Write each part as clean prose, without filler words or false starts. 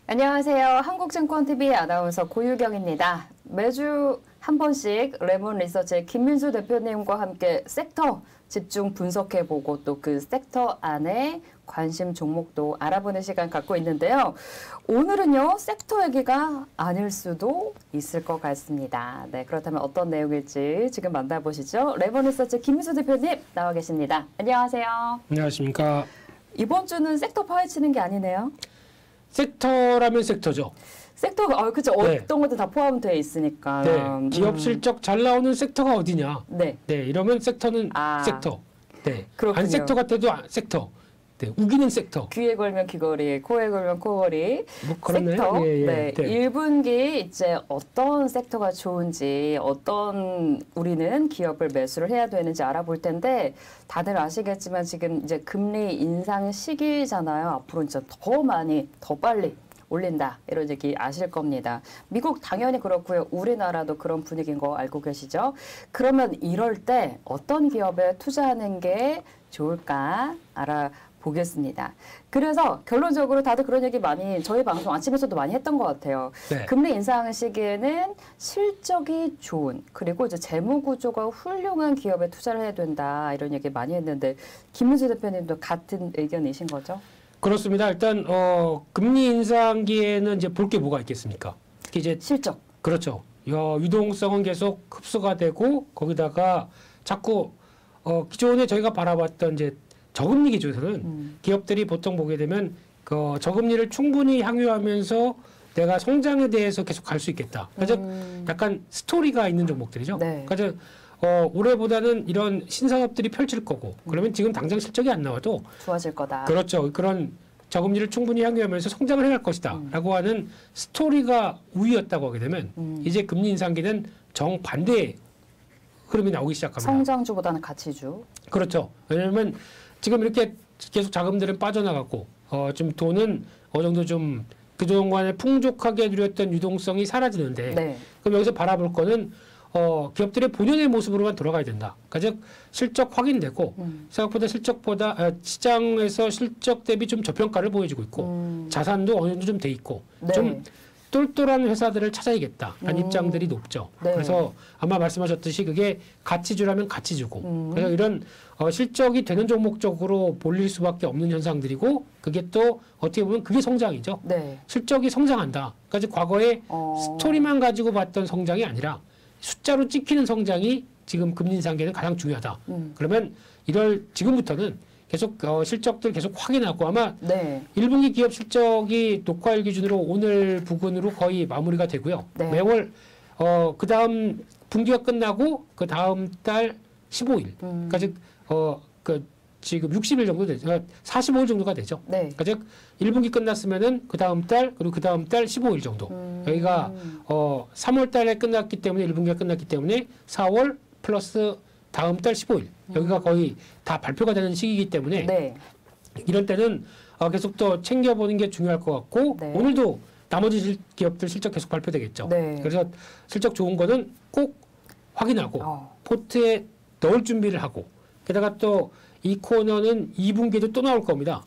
안녕하세요. 한국증권TV 아나운서 고유경입니다. 매주 한 번씩 레몬 리서치의 김민수 대표님과 함께 섹터 집중 분석해보고 또 그 섹터 안에 관심 종목도 알아보는 시간 갖고 있는데요. 오늘은요, 섹터 얘기가 아닐 수도 있을 것 같습니다. 네, 그렇다면 어떤 내용일지 지금 만나보시죠. 레몬 리서치 김민수 대표님 나와 계십니다. 안녕하세요. 안녕하십니까. 이번 주는 섹터 파헤치는 게 아니네요. 섹터라면 섹터죠. 섹터가, 그쵸. 네. 어떤 것도 다 포함되어 있으니까. 네. 기업 실적 잘 나오는 섹터가 어디냐. 네. 네. 이러면 섹터는 섹터. 네. 그렇군요. 안 섹터 같아도 섹터. 네. 우기는 섹터. 귀에 걸면 귀걸이, 코에 걸면 코걸이. 뭐 그렇네요. 섹터. 예, 예. 네. 네. 1분기 이제 어떤 섹터가 좋은지, 어떤 우리는 기업을 매수를 해야 되는지 알아볼 텐데, 다들 아시겠지만 지금 이제 금리 인상 시기잖아요. 앞으로 진짜 더 많이, 더 빨리 올린다. 이런 얘기 아실 겁니다. 미국 당연히 그렇고요. 우리나라도 그런 분위기인 거 알고 계시죠? 그러면 이럴 때 어떤 기업에 투자하는 게 좋을까 알아보겠습니다. 그래서 결론적으로 다들 그런 얘기 많이 저희 방송 아침에서도 많이 했던 것 같아요. 네. 금리 인상 시기에는 실적이 좋은 그리고 이제 재무 구조가 훌륭한 기업에 투자를 해야 된다. 이런 얘기 많이 했는데 김민수 대표님도 같은 의견이신 거죠? 그렇습니다. 일단 금리 인상기에는 이제 볼 게 뭐가 있겠습니까? 특히 이제 실적. 그렇죠. 유동성은 계속 흡수가 되고 거기다가 자꾸 기존에 저희가 바라봤던 이제 저금리 기조에서는 기업들이 보통 보게 되면 저금리를 충분히 향유하면서 내가 성장에 대해서 계속 갈 수 있겠다. 그래서 약간 스토리가 있는 종목들이죠. 네. 그래서 올해보다는 이런 신산업들이 펼칠 거고 그러면 지금 당장 실적이 안 나와도 좋아질 거다. 그렇죠. 그런 저금리를 충분히 향유하면서 성장을 해갈 것이다. 라고 하는 스토리가 우위였다고 하게 되면 이제 금리 인상기는 정반대의 흐름이 나오기 시작합니다. 성장주보다는 가치주. 그렇죠. 왜냐하면 지금 이렇게 계속 자금들은 빠져나가고 좀 돈은 어느 정도 좀 그동안에 풍족하게 누렸던 유동성이 사라지는데 네. 그럼 여기서 바라볼 거는 기업들의 본연의 모습으로만 돌아가야 된다. 그러니까 즉 실적 확인되고 생각보다 시장에서 실적 대비 좀 저평가를 보여주고 있고 자산도 어느 정도 좀 돼 있고 네. 좀 똘똘한 회사들을 찾아야겠다라는 입장들이 높죠. 네. 그래서 아마 말씀하셨듯이 그게 가치주라면 가치주고 그래서 이런 실적이 되는 종목 쪽으로 몰릴 수밖에 없는 현상들이고 그게 또 어떻게 보면 그게 성장이죠. 네. 실적이 성장한다. 그러니까 과거에 스토리만 가지고 봤던 성장이 아니라 숫자로 찍히는 성장이 지금 금리 인상기에는 가장 중요하다. 그러면 지금부터는 계속 실적들 계속 확인하고 아마 네. 1분기 기업 실적이 녹화일 기준으로 오늘 부근으로 거의 마무리가 되고요. 네. 매월 그 다음 분기가 끝나고 그 다음 달 15일. 그러니까 즉 지금 60일 정도 되죠. 그러니까 45일 정도가 되죠. 네. 그러니까 즉 1분기 끝났으면은 그 다음 달 그리고 그 다음 달 15일 정도. 여기가 3월 달에 끝났기 때문에 1분기가 끝났기 때문에 4월 플러스 다음 달 15일. 여기가 거의 다 발표가 되는 시기이기 때문에 네. 이럴 때는 계속 또 챙겨보는 게 중요할 것 같고 네. 오늘도 나머지 기업들 실적 계속 발표되겠죠. 네. 그래서 실적 좋은 거는 꼭 확인하고 포트에 넣을 준비를 하고 게다가 또 이 코너는 2분기에도 또 나올 겁니다.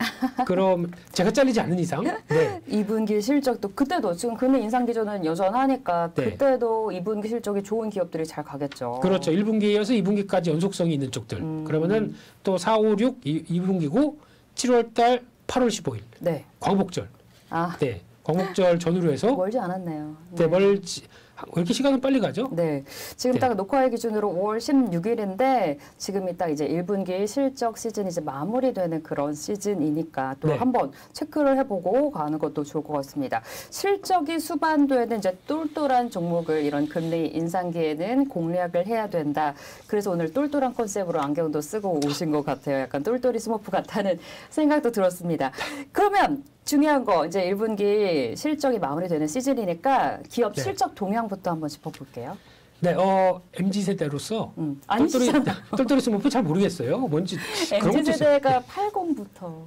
그럼 제가 잘리지 않는 이상 네. 2분기 실적도 그때도 지금 금리 인상 기조는 여전하니까 네. 그때도 2분기 실적이 좋은 기업들이 잘 가겠죠. 그렇죠. 1분기에 이어서 2분기까지 연속성이 있는 쪽들. 그러면은 또 4, 5, 6 2분기고 7월 달 8월 15일. 네. 광복절. 아, 네. 광복절 전후로 해서 멀지 않았네요. 네. 왜 이렇게 시간은 빨리 가죠? 네. 지금 네. 딱 녹화일 기준으로 5월 16일인데 지금이 딱 이제 1분기 실적 시즌이 이제 마무리되는 그런 시즌이니까 또 네. 한번 체크를 해보고 가는 것도 좋을 것 같습니다. 실적이 수반되는 이제 똘똘한 종목을 이런 금리 인상기에는 공략을 해야 된다. 그래서 오늘 똘똘한 컨셉으로 안경도 쓰고 오신 것 같아요. 약간 똘똘이 스머프 같다는 생각도 들었습니다. 그러면 중요한 거 이제 1분기 실적이 마무리되는 시즌이니까 기업 네. 실적 동향부터 한번 짚어볼게요. 네, MZ 세대로서 아니시잖아. 똘똘이 스머프 잘 모르겠어요. 뭔지 그런 것도 MZ 세대가 80부터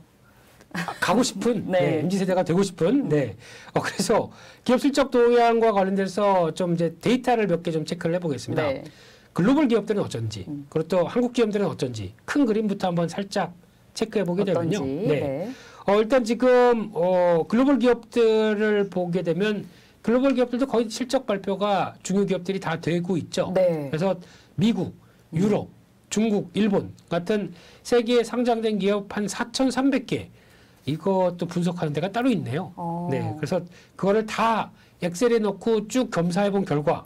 가고 싶은 네. 네, MZ 세대가 되고 싶은 네. 그래서 기업 실적 동향과 관련돼서 좀 이제 데이터를 몇 개 좀 체크를 해보겠습니다. 네. 글로벌 기업들은 어쩐지 그리고 또 한국 기업들은 어쩐지 큰 그림부터 한번 살짝 체크해 보게 되면요. 어떤지. 네. 네. 일단 지금 글로벌 기업들을 보게 되면 글로벌 기업들도 거의 실적 발표가 중요 기업들이 다 되고 있죠. 네. 그래서 미국, 유럽, 중국, 일본 같은 세계에 상장된 기업 한 4,300개 이것도 분석하는 데가 따로 있네요. 네, 그래서 그거를 다 엑셀에 넣고 쭉 검사해 본 결과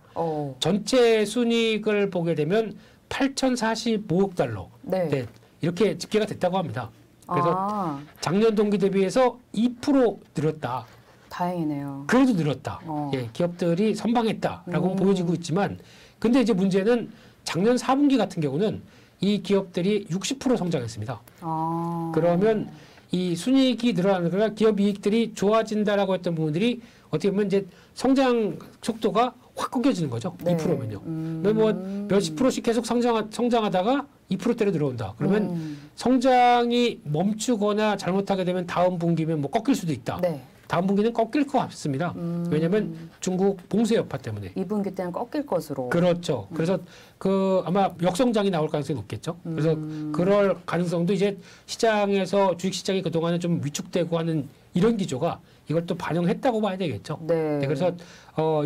전체 순이익을 보게 되면 8,045억 달러. 네. 네, 이렇게 집계가 됐다고 합니다. 그래서 작년 동기 대비해서 2% 늘었다. 다행이네요. 그래도 늘었다. 예, 기업들이 선방했다라고 보여지고 있지만, 근데 이제 문제는 작년 4분기 같은 경우는 이 기업들이 60% 성장했습니다. 그러면 이 순이익이 늘어나는 거라 기업 이익들이 좋아진다라고 했던 부분들이 어떻게 보면 이제 성장 속도가 확 꺾여지는 거죠. 네. 2%면요. 뭐 몇십 프로씩 계속 성장하다가 2%대로 들어온다. 그러면 성장이 멈추거나 잘못하게 되면 다음 분기면 뭐 꺾일 수도 있다. 네. 다음 분기는 꺾일 것 같습니다. 왜냐하면 중국 봉쇄 여파 때문에. 2분기 때는 꺾일 것으로. 그렇죠. 그래서 그 아마 역성장이 나올 가능성이 높겠죠. 그래서 그럴 가능성도 이제 시장에서 주식시장이 그동안은 좀 위축되고 하는 이런 기조가 이걸 또 반영했다고 봐야 되겠죠. 네. 네, 그래서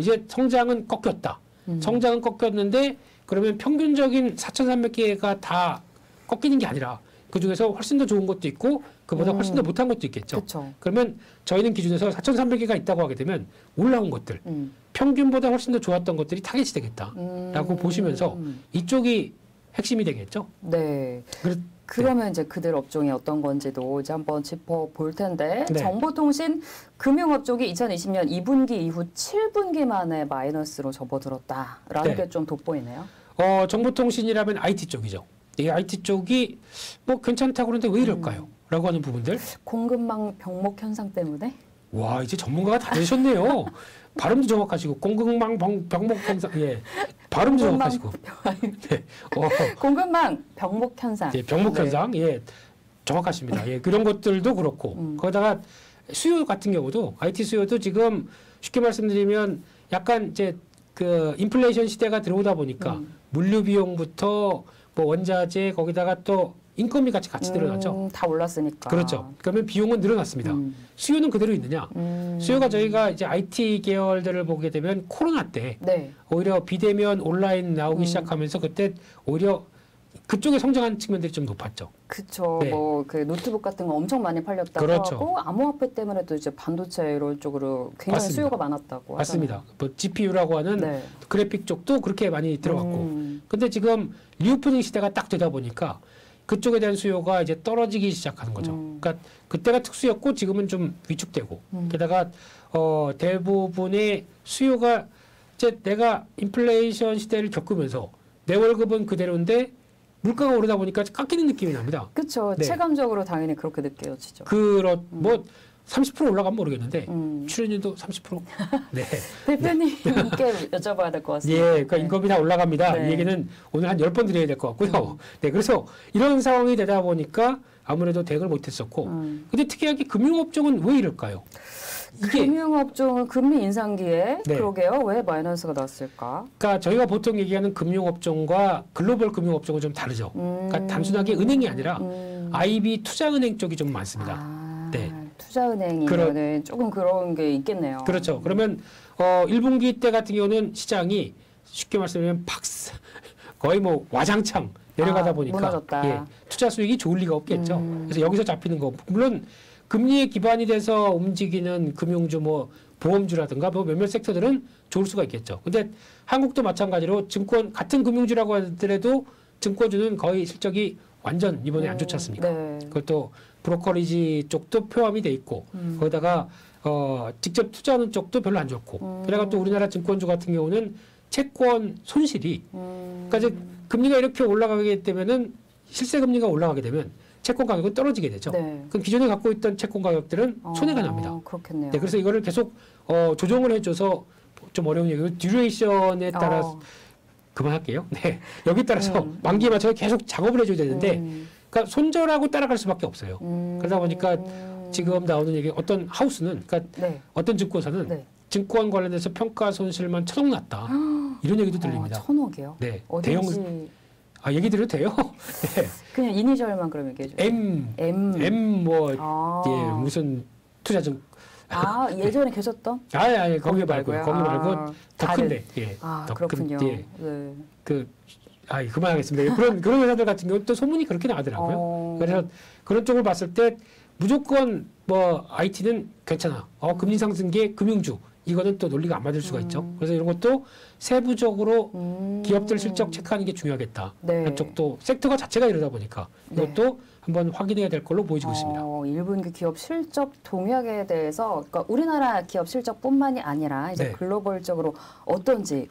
이제 성장은 꺾였다. 성장은 꺾였는데 그러면 평균적인 4,300개가 다 꺾이는 게 아니라 그중에서 훨씬 더 좋은 것도 있고 그보다 훨씬 더 못한 것도 있겠죠. 그쵸. 그러면 저희는 기준에서 4,300개가 있다고 하게 되면 올라온 것들, 평균보다 훨씬 더 좋았던 것들이 타겟이 되겠다라고 보시면서 이쪽이 핵심이 되겠죠. 네. 그러면 이제 그들 업종이 어떤 건지도 이제 한번 짚어볼 텐데 네. 정보통신 금융업종이 2020년 2분기 이후 7분기 만에 마이너스로 접어들었다라는 네. 게 좀 돋보이네요. 정보통신이라면 IT 쪽이죠. 이 IT 쪽이 뭐 괜찮다고 그러는데 왜 이럴까요? 라고 하는 부분들. 공급망 병목 현상 때문에? 와, 이제 전문가가 다 되셨네요. 발음도 정확하시고 공급망 병목 현상, 예, 발음도 정확하시고. 네. 공급망 병목 현상. 예, 병목 현상, 네. 예, 정확하십니다. 예, 그런 것들도 그렇고 거기다가 수요 같은 경우도 IT 수요도 지금 쉽게 말씀드리면 약간 이제 그 인플레이션 시대가 들어오다 보니까 물류 비용부터 뭐 원자재 거기다가 또 인건비 같이 늘어났죠. 다 올랐으니까. 그렇죠. 그러면 비용은 늘어났습니다. 수요는 그대로 있느냐? 수요가 저희가 이제 IT 계열들을 보게 되면 코로나 때 네. 오히려 비대면 온라인 나오기 시작하면서 그때 오히려 그쪽에 성장한 측면들이 좀 높았죠. 그렇죠. 네. 뭐 그 노트북 같은 거 엄청 많이 팔렸다고 그렇죠. 하고 암호화폐 때문에도 이제 반도체 이런 쪽으로 굉장히 맞습니다. 수요가 많았다고 맞습니다. 하잖아요. 뭐 GPU라고 하는 네. 그래픽 쪽도 그렇게 많이 들어갔고. 근데 지금 리오프닝 시대가 딱 되다 보니까 그쪽에 대한 수요가 이제 떨어지기 시작하는 거죠. 그러니까 그때가 특수였고 지금은 좀 위축되고. 게다가 대부분의 수요가 이제 내가 인플레이션 시대를 겪으면서 내 월급은 그대로인데 물가가 오르다 보니까 깎이는 느낌이 납니다. 그렇죠. 네. 체감적으로 당연히 그렇게 느껴지죠. 뭐 30% 올라가면 모르겠는데 출연료도 30%. 네. 대표님께 여쭤봐야 될 것 같습니다. 예, 그러니까 네. 임금이 다 올라갑니다. 네. 이 얘기는 오늘 한 10번 드려야 될 것 같고요. 네, 그래서 이런 상황이 되다 보니까 아무래도 대응을 못했었고. 근데 특이하게 금융업종은 왜 이럴까요? 이게 금융업종은 금리 인상기에 네. 그러게요. 왜 마이너스가 났을까? 그러니까 저희가 보통 얘기하는 금융업종과 글로벌 금융업종은 좀 다르죠. 그러니까 단순하게 은행이 아니라 IB 투자은행 쪽이 좀 많습니다. 네. 투자은행이면은 조금 그런 게 있겠네요. 그렇죠. 그러면 1분기 때 같은 경우는 시장이 쉽게 말씀드리면 거의 뭐 와장창 내려가다 보니까 무너졌다. 예, 투자 수익이 좋을 리가 없겠죠. 그래서 여기서 잡히는 거 물론 금리에 기반이 돼서 움직이는 금융주 뭐 보험주라든가 뭐 몇몇 섹터들은 좋을 수가 있겠죠. 근데 한국도 마찬가지로 증권 같은 금융주라고 하더라도 증권주는 거의 실적이 완전 이번에 안 좋지 않습니까? 네. 그것도 브로커리지 쪽도 포함이 돼 있고 거기다가 직접 투자하는 쪽도 별로 안 좋고 게다가 또 우리나라 증권주 같은 경우는 채권 손실이 그러니까 이제 금리가 이렇게 올라가게 되면은 실세 금리가 올라가게 되면 채권 가격은 떨어지게 되죠. 네. 그럼 기존에 갖고 있던 채권 가격들은 손해가 납니다. 그렇겠네요. 네, 그래서 이거를 계속 조정을 해줘서 좀 어려운 얘기고 듀레이션에 따라 그만할게요. 네, 여기 따라서 만기에 맞춰서 계속 작업을 해줘야 되는데, 그러니까 손절하고 따라갈 수밖에 없어요. 그러다 보니까 지금 나오는 얘기 어떤 하우스는, 그러니까 네. 어떤 증권사는 네. 증권 관련해서 평가 손실만 1,000억 났다 이런 얘기도 들립니다. 1,000억이요? 네, 어딘지 얘기 드려도 돼요? 네. 그냥 이니셜만 그럼 얘기해 주세요. M 뭐 아. 예, 무슨 투자증 예전에 계셨던? 아니 거기 말고요. 거기 말고 더 다른. 큰데. 예. 더 그렇군요. 예. 네. 그만하겠습니다. 그런 회사들 같은 경우 또 소문이 그렇게 나더라고요. 그래서 그런 쪽을 봤을 때 무조건 뭐 IT는 괜찮아. 금리 상승기에 금융주 이거는 또 논리가 안 맞을 수가 있죠. 그래서 이런 것도 세부적으로 기업들 실적 체크하는 게 중요하겠다. 네. 그쪽도 섹터가 자체가 이러다 보니까 이것도 한번 확인해야 될 걸로 보여지고 있습니다. 1분기 기업 실적 동향에 대해서 그러니까 우리나라 기업 실적뿐만이 아니라 이제 네. 글로벌적으로 어떤지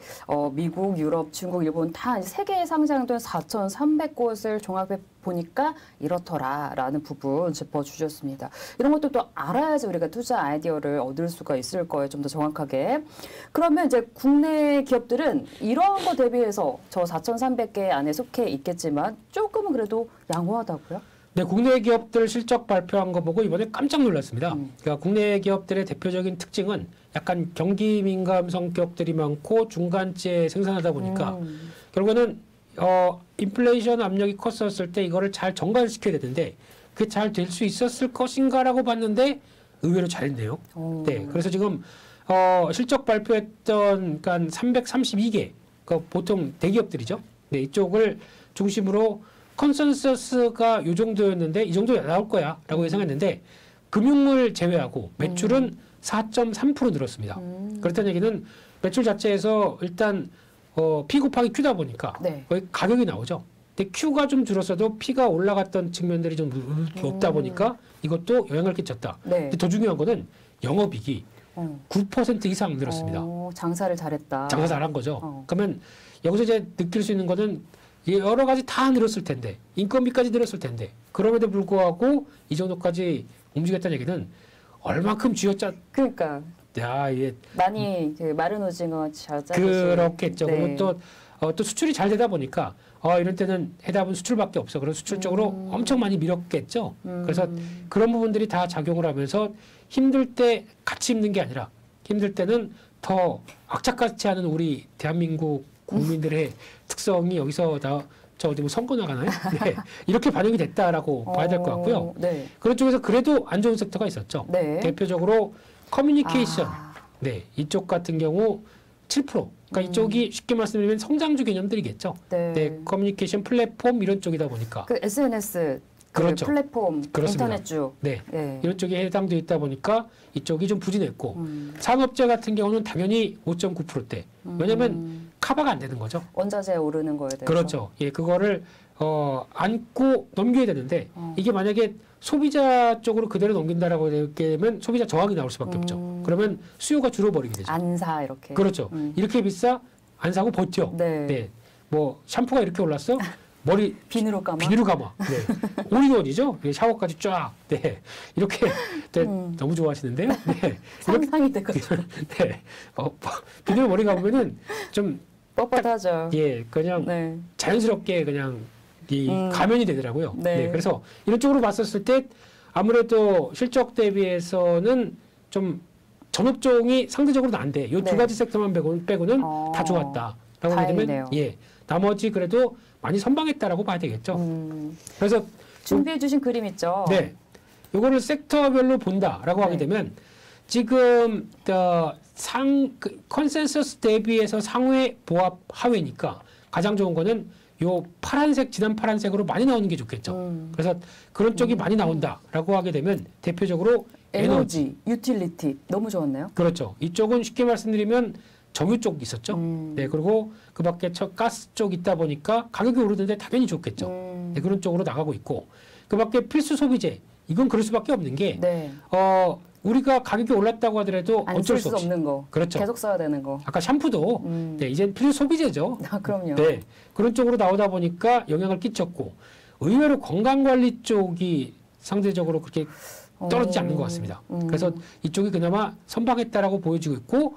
미국, 유럽, 중국, 일본 다 세계에 상장된 4,300곳을 종합해 보니까 이렇더라라는 부분 짚어주셨습니다. 이런 것도 또 알아야지 우리가 투자 아이디어를 얻을 수가 있을 거예요. 좀 더 정확하게. 그러면 이제 국내 기업들은 이런 거 대비해서 저 4,300개 안에 속해 있겠지만 조금은 그래도 양호하다고요? 네, 국내 기업들 실적 발표한 거 보고 이번에 깜짝 놀랐습니다. 그러니까 국내 기업들의 대표적인 특징은 약간 경기 민감 성격들이 많고 중간재 생산하다 보니까 결국에는 인플레이션 압력이 컸었을 때 이거를 잘 정관시켜야 되는데 그게 잘 될 수 있었을 것인가라고 봤는데 의외로 잘했네요. 네, 그래서 지금 실적 발표했던 그러니까 332개 그 보통 대기업들이죠. 네, 이쪽을 중심으로 컨센서스가 이 정도였는데 이 정도 나올 거야라고 예상했는데 금융을 제외하고 매출은 4.3% 늘었습니다. 그렇다는 얘기는 매출 자체에서 일단 P 곱하기 Q다 보니까 네. 거의 가격이 나오죠. 근데 Q가 좀 줄었어도 P가 올라갔던 측면들이 좀 없다 보니까 이것도 영향을 끼쳤다. 네. 근데 더 중요한 거는 영업이익이 9% 이상 늘었습니다. 장사를 잘했다. 장사 잘한 거죠. 그러면 여기서 이제 느낄 수 있는 거는 여러 가지 다 늘었을 텐데 인건비까지 늘었을 텐데 그럼에도 불구하고 이 정도까지 움직였다는 얘기는 얼만큼 쥐어짜 그러니까 많이 그 마른 오징어 잘 짜듯이 그렇겠죠. 네. 그리고 또 수출이 잘 되다 보니까 이런 때는 해답은 수출밖에 없어. 그래서 수출 쪽으로 엄청 많이 밀었겠죠. 그래서 그런 부분들이 다 작용을 하면서 힘들 때 같이 힘든 게 아니라 힘들 때는 더 악착같이 하는 우리 대한민국 국민들의 특성이 여기서 저 어디 뭐 선거 나가나요? 네. 이렇게 반영이 됐다라고 봐야 될 것 같고요. 네. 그런 쪽에서 그래도 안 좋은 섹터가 있었죠. 네. 대표적으로 커뮤니케이션. 네, 이쪽 같은 경우 7%. 그러니까 이쪽이 쉽게 말씀드리면 성장주 개념들이겠죠. 네. 커뮤니케이션 플랫폼 이런 쪽이다 보니까. 그 SNS 그렇죠. 플랫폼 그렇습니다. 인터넷주. 네. 네. 이런 쪽에 해당되어 있다 보니까 이쪽이 좀 부진했고 산업재 같은 경우는 당연히 5.9%대. 왜냐하면 커버가 안 되는 거죠. 원자재 오르는 거에 대해서. 그렇죠. 예, 그거를 안고 넘겨야 되는데 이게 만약에 소비자 쪽으로 그대로 넘긴다라고 되면 소비자 저항이 나올 수밖에 없죠. 그러면 수요가 줄어버리게 되죠. 안 사 이렇게. 그렇죠. 이렇게 비싸 안 사고 버텨. 네. 뭐 샴푸가 이렇게 올랐어? 머리 비누로 감아. 네. 올인원이죠. 샤워까지 쫙. 네. 이렇게 너무 좋아하시는데요. 네. 상상이 되거든요. 네. 비누로 머리 감으면은 좀 뻣뻣하죠. 예, 그냥 네. 자연스럽게 그냥 이 가면이 되더라고요. 네. 그래서 이런 쪽으로 봤었을 때 아무래도 실적 대비해서는 좀 전업종이 상대적으로 난데 이 두 네. 가지 섹터만 빼고는 다 좋았다라고 하게 되면 다행이네요. 예, 나머지 그래도 많이 선방했다라고 봐야 되겠죠. 그래서 준비해 주신 그림 있죠. 네, 요거를 섹터별로 본다라고 하게 네. 되면 지금 컨센서스 대비해서 상회 보합 하회니까 가장 좋은 거는 요 파란색 진한 파란색으로 많이 나오는 게 좋겠죠. 그래서 그런 쪽이 많이 나온다라고 하게 되면 대표적으로 에너지, 유틸리티 너무 좋았네요. 그렇죠. 이쪽은 쉽게 말씀드리면 정유 쪽 있었죠. 네, 그리고 그밖에 가스 쪽 있다 보니까 가격이 오르는데 당연히 좋겠죠. 네, 그런 쪽으로 나가고 있고 그밖에 필수 소비재 이건 그럴 수밖에 없는 게 네. 우리가 가격이 올랐다고 하더라도 안 어쩔 쓸 수 수 없이 없는 거. 그렇죠. 계속 써야 되는 거. 아까 샴푸도 네, 이제 필수 소비재죠. 그럼요. 네, 그런 쪽으로 나오다 보니까 영향을 끼쳤고 의외로 건강관리 쪽이 상대적으로 그렇게 떨어지지 않는 것 같습니다. 그래서 이쪽이 그나마 선방했다라고 보여지고 있고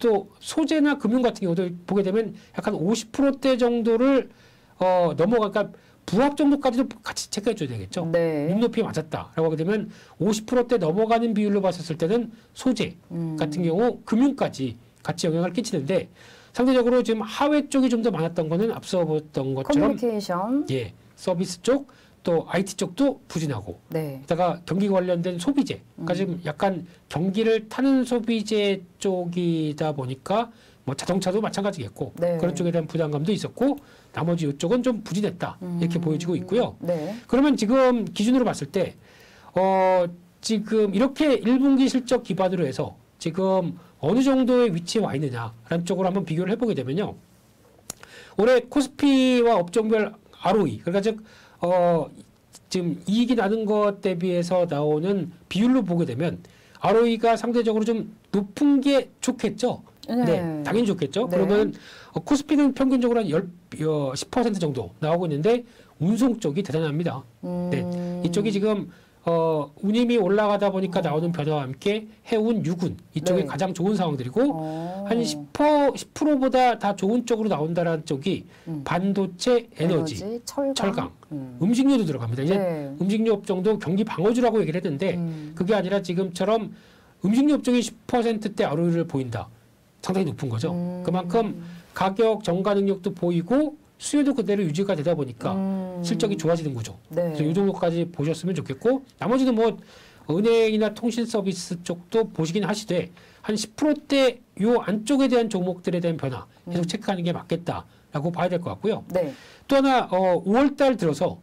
또 소재나 금융 같은 경우도 보게 되면 약간 50%대 정도를 넘어가니까 부합 정도까지도 같이 체크해 줘야 되겠죠. 네. 눈높이 맞았다라고 하게 되면 50%대 넘어가는 비율로 봤었을 때는 소재 같은 경우 금융까지 같이 영향을 끼치는데 상대적으로 지금 하회 쪽이 좀 더 많았던 거는 앞서 보던 것처럼 커뮤니케이션. 예, 서비스 쪽 또 IT 쪽도 부진하고 네. 게다가 경기 관련된 소비재, 그러니까 지금 약간 경기를 타는 소비재 쪽이다 보니까 뭐 자동차도 마찬가지겠고 네. 그런 쪽에 대한 부담감도 있었고 나머지 이쪽은 좀 부진했다 이렇게 보여지고 있고요. 네. 그러면 지금 기준으로 봤을 때 지금 이렇게 1분기 실적 기반으로 해서 지금 어느 정도의 위치에 와 있느냐라는 쪽으로 한번 비교를 해보게 되면요. 올해 코스피와 업종별 ROE, 그러니까 즉 지금 이익이 나는 것 대비해서 나오는 비율로 보게 되면 ROE가 상대적으로 좀 높은 게 좋겠죠. 네, 당연히 좋겠죠. 네. 그러면 코스피는 평균적으로 한 10% 정도 나오고 있는데 운송 쪽이 대단합니다. 네, 이쪽이 지금 운임이 올라가다 보니까 나오는 변화와 함께 해운, 유군 이쪽이 네. 가장 좋은 상황들이고 한 10%보다 다 좋은 쪽으로 나온다라는 쪽이 반도체, 에너지, 철강, 음식료도 들어갑니다. 이제 네. 음식료 업종도 경기 방어주라고 얘기를 했는데 그게 아니라 지금처럼 음식료 업종이 10%대 ROE를 보인다. 상당히 높은 거죠. 그만큼 가격 정가 능력도 보이고 수요도 그대로 유지가 되다 보니까 실적이 좋아지는 구조. 네. 그래서 이 정도까지 보셨으면 좋겠고 나머지는 뭐 은행이나 통신 서비스 쪽도 보시긴 하시되 한 10%대 요 안쪽에 대한 종목들에 대한 변화 계속 체크하는 게 맞겠다라고 봐야 될 것 같고요. 네. 또 하나 5월달 들어서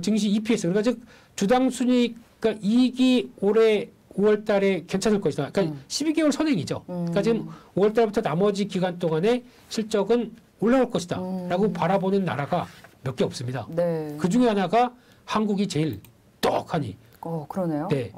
증시 EPS 그러니까 즉 주당 순이익 그러니까 이익이 올해 5월달에 괜찮을 것이다. 그러니까 12개월 선행이죠. 그러니까 지금 5월달부터 나머지 기간 동안에 실적은 올라올 것이다 라고 바라보는 나라가 몇 개 없습니다. 네. 그 중에 하나가 한국이 제일 떡하니. 그러네요. 네.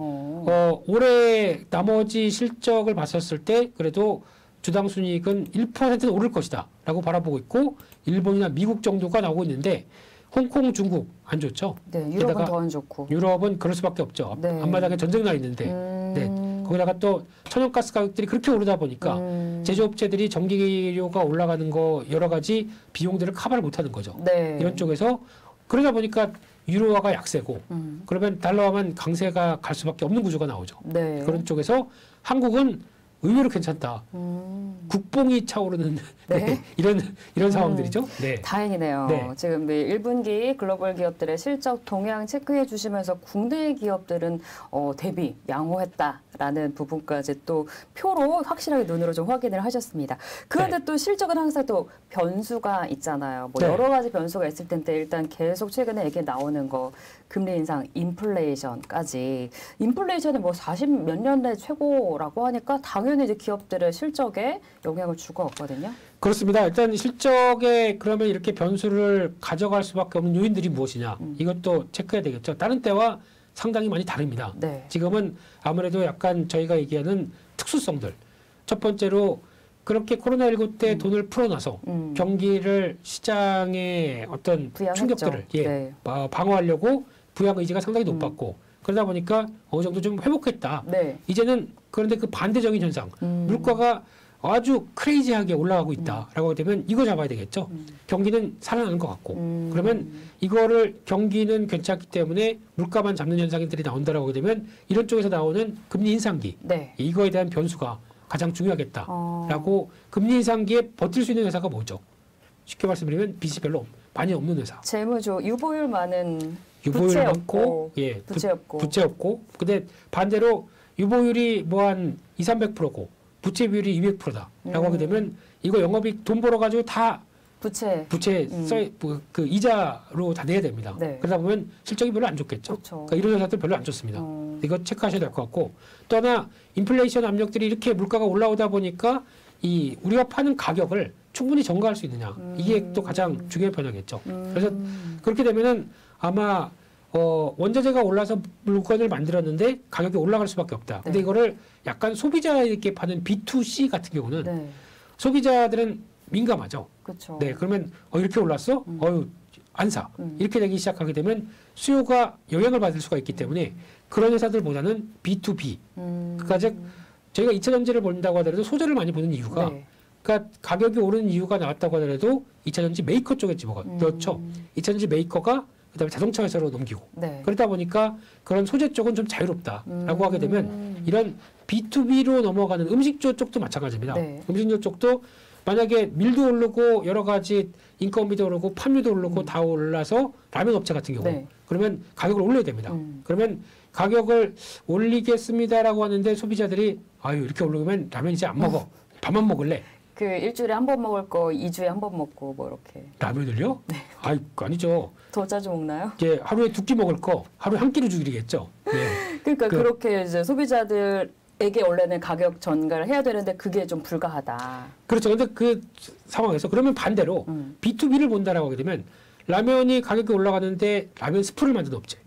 올해 나머지 실적을 봤었을 때 그래도 주당 순이익은 1%는 오를 것이다 라고 바라보고 있고 일본이나 미국 정도가 나오고 있는데 홍콩, 중국 안 좋죠. 네, 유럽은 게다가 더 안 좋고. 유럽은 그럴 수밖에 없죠. 네. 앞마당에 전쟁 나 있는데 네. 거기다가 또 천연가스 가격들이 그렇게 오르다 보니까 제조업체들이 전기료가 올라가는 거 여러 가지 비용들을 커버를 못하는 거죠. 네. 이런 쪽에서 그러다 보니까 유로화가 약세고 그러면 달러화만 강세가 갈 수밖에 없는 구조가 나오죠. 네. 그런 쪽에서 한국은 의외로 괜찮다. 국뽕이 차오르는 네. 네. 이런 상황들이죠. 네. 다행이네요. 네. 지금 1분기 글로벌 기업들의 실적 동향 체크해 주시면서 국내 기업들은 대비 양호했다라는 부분까지 또 표로 확실하게 눈으로 좀 확인을 하셨습니다. 그런데 네. 또 실적은 항상 또 변수가 있잖아요. 뭐 네. 여러 가지 변수가 있을 텐데 일단 계속 최근에 얘기 나오는 거 금리 인상, 인플레이션까지. 인플레이션이 뭐 40 몇 년대 최고라고 하니까 당연히 이제 기업들의 실적에 영향을 줄 것 같거든요. 그렇습니다. 일단 실적에 그러면 이렇게 변수를 가져갈 수밖에 없는 요인들이 무엇이냐. 이것도 체크해야 되겠죠. 다른 때와 상당히 많이 다릅니다. 네. 지금은 아무래도 약간 저희가 얘기하는 특수성들. 첫 번째로 그렇게 코로나19 때 돈을 풀어놔서 경기를 시장의 어떤 부양했죠. 충격들을 네. 방어하려고 부양 의지가 상당히 높았고 그러다 보니까 어느 정도 좀 회복했다. 네. 이제는 그런데 그 반대적인 현상. 물가가 아주 크레이지하게 올라가고 있다라고 되면 이거 잡아야 되겠죠. 경기는 살아나는 것 같고 그러면 이거를 경기는 괜찮기 때문에 물가만 잡는 현상들이 나온다라고 되면 이런 쪽에서 나오는 금리 인상기 네. 이거에 대한 변수가 가장 중요하겠다라고 금리 인상기에 버틸 수 있는 회사가 뭐죠? 쉽게 말씀드리면 빚이 별로 많이 없는 회사. 재무조 유보율 많은 유보율 부채 많고 없고, 예, 부채 없고. 부채 없고 근데 반대로 유보율이 뭐 한 200~300%고 부채 비율이 200%다라고 하게 되면 이거 영업이익 돈 벌어 가지고 다 부채. 그 이자로 다 내야 됩니다. 네. 그러다 보면 실적이 별로 안 좋겠죠. 그렇죠. 그러니까 이런 회사들 별로 안 좋습니다. 이거 체크하셔야 될 것 같고 또 하나 인플레이션 압력들이 이렇게 물가가 올라오다 보니까 이 우리가 파는 가격을 충분히 전가할 수 있느냐 이게 또 가장 중요한 변화겠죠. 그래서 그렇게 되면은 아마 원자재가 올라서 물건을 만들었는데 가격이 올라갈 수밖에 없다. 근데 네. 이거를 약간 소비자에게 파는 B2C 같은 경우는 네. 소비자들은 민감하죠. 그렇죠. 네, 그러면 이렇게 올랐어? 안 사. 이렇게 되기 시작하게 되면 수요가 영향을 받을 수가 있기 때문에 그런 회사들보다는 B2B. 그러니까 즉 저희가 2차 전지를 본다고 하더라도 소재를 많이 보는 이유가 네. 그러니까 가격이 오르는 이유가 나왔다고 하더라도 2차 전지 메이커 쪽에 집어넣죠. 2차 전지 메이커가 그다음에 자동차 회사로 넘기고 네. 그러다 보니까 그런 소재 쪽은 좀 자유롭다라고 하게 되면 이런 B2B로 넘어가는 음식료 쪽도 마찬가지입니다. 네. 음식료 쪽도 만약에 밀도 오르고 여러 가지 인건비도 오르고 판유도 오르고 다 올라서 라면 업체 같은 경우 네. 그러면 가격을 올려야 됩니다. 그러면 가격을 올리겠습니다라고 하는데 소비자들이 아유 이렇게 오르면 라면 이제 안 먹어. 밥만 먹을래. 그 일주일에 한 번 먹을 거 2주에 한 번 먹고 뭐 이렇게. 라면을요? 네. 아이 아니죠. 더 자주 먹나요? 이제 하루에 2끼 먹을 거 하루에 한 끼를 줄이겠죠. 네. 그러니까 그렇게 이제 소비자들에게 원래는 가격 전가를 해야 되는데 그게 좀 불가하다. 그렇죠. 근데 그 상황에서 그러면 반대로 B2B를 본다라고 하게 되면 라면이 가격이 올라가는데 라면 스프를 만드는 업체.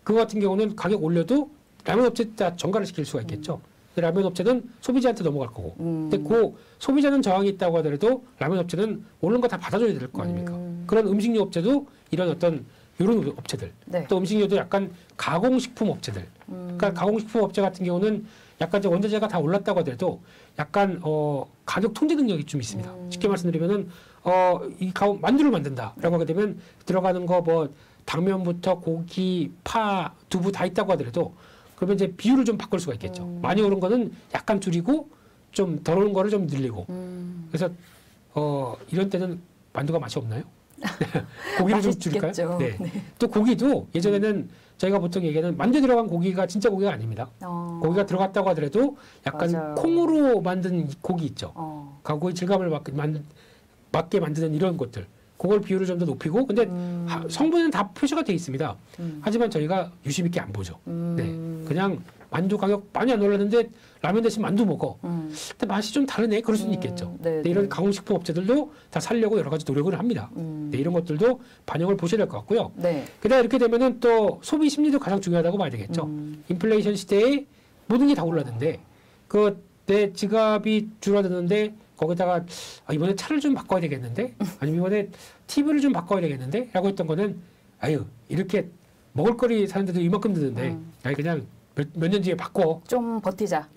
그거 같은 경우는 가격 올려도 라면 업체에다 전가를 시킬 수가 있겠죠. 근데 라면 업체는 소비자한테 넘어갈 거고. 근데 그 소비자는 저항이 있다고 하더라도 라면 업체는 오른 거 다 받아줘야 될 거 아닙니까? 그런 음식료 업체도 이런 어떤 이런 업체들. 네. 또 음식료도 약간 가공식품 업체들. 그러니까 가공식품 업체 같은 경우는 약간 이제 원자재가 다 올랐다고 하더라도 약간 가격 통제 능력이 좀 있습니다. 쉽게 말씀드리면은 이 만두를 만든다라고 하게 되면 들어가는 거 뭐 당면부터 고기, 파, 두부 다 있다고 하더라도 그러면 이제 비율을 좀 바꿀 수가 있겠죠. 많이 오른 거는 약간 줄이고 좀 덜 오른 거를 좀 늘리고. 그래서 이런 때는 만두가 맛이 없나요? 고기를 좀 줄일까요? 네. 네. 또 고기도 예전에는 저희가 보통 얘기하는 만두에 들어간 고기가 진짜 고기가 아닙니다. 고기가 들어갔다고 하더라도 약간 맞아요. 콩으로 만든 고기 있죠. 고기 질감을 맞게 만드는 이런 것들. 그걸 비율을 좀 더 높이고 근데 성분은 다 표시가 돼 있습니다. 하지만 저희가 유심 있게 안 보죠. 네. 그냥 만두 가격 많이 안 올랐는데 라면 대신 만두 먹어. 근데 맛이 좀 다르네. 그럴 수는 있겠죠. 네, 근데 이런 가공식품 업체들도 다 살려고 여러 가지 노력을 합니다. 네, 이런 것들도 반영을 보셔야 될 것 같고요. 네. 그다음에 이렇게 되면은 또 소비 심리도 가장 중요하다고 봐야 되겠죠. 인플레이션 시대에 모든 게 다 올랐는데 내 지갑이 줄어드는데 거기다가 이번에 차를 좀 바꿔야 되겠는데 아니면 이번에 TV를 좀 바꿔야 되겠는데 라고 했던 거는 아유 이렇게 먹을거리 사는데도 이만큼 드는데 아니 그냥 몇 년 뒤에 바꿔 좀 버티자.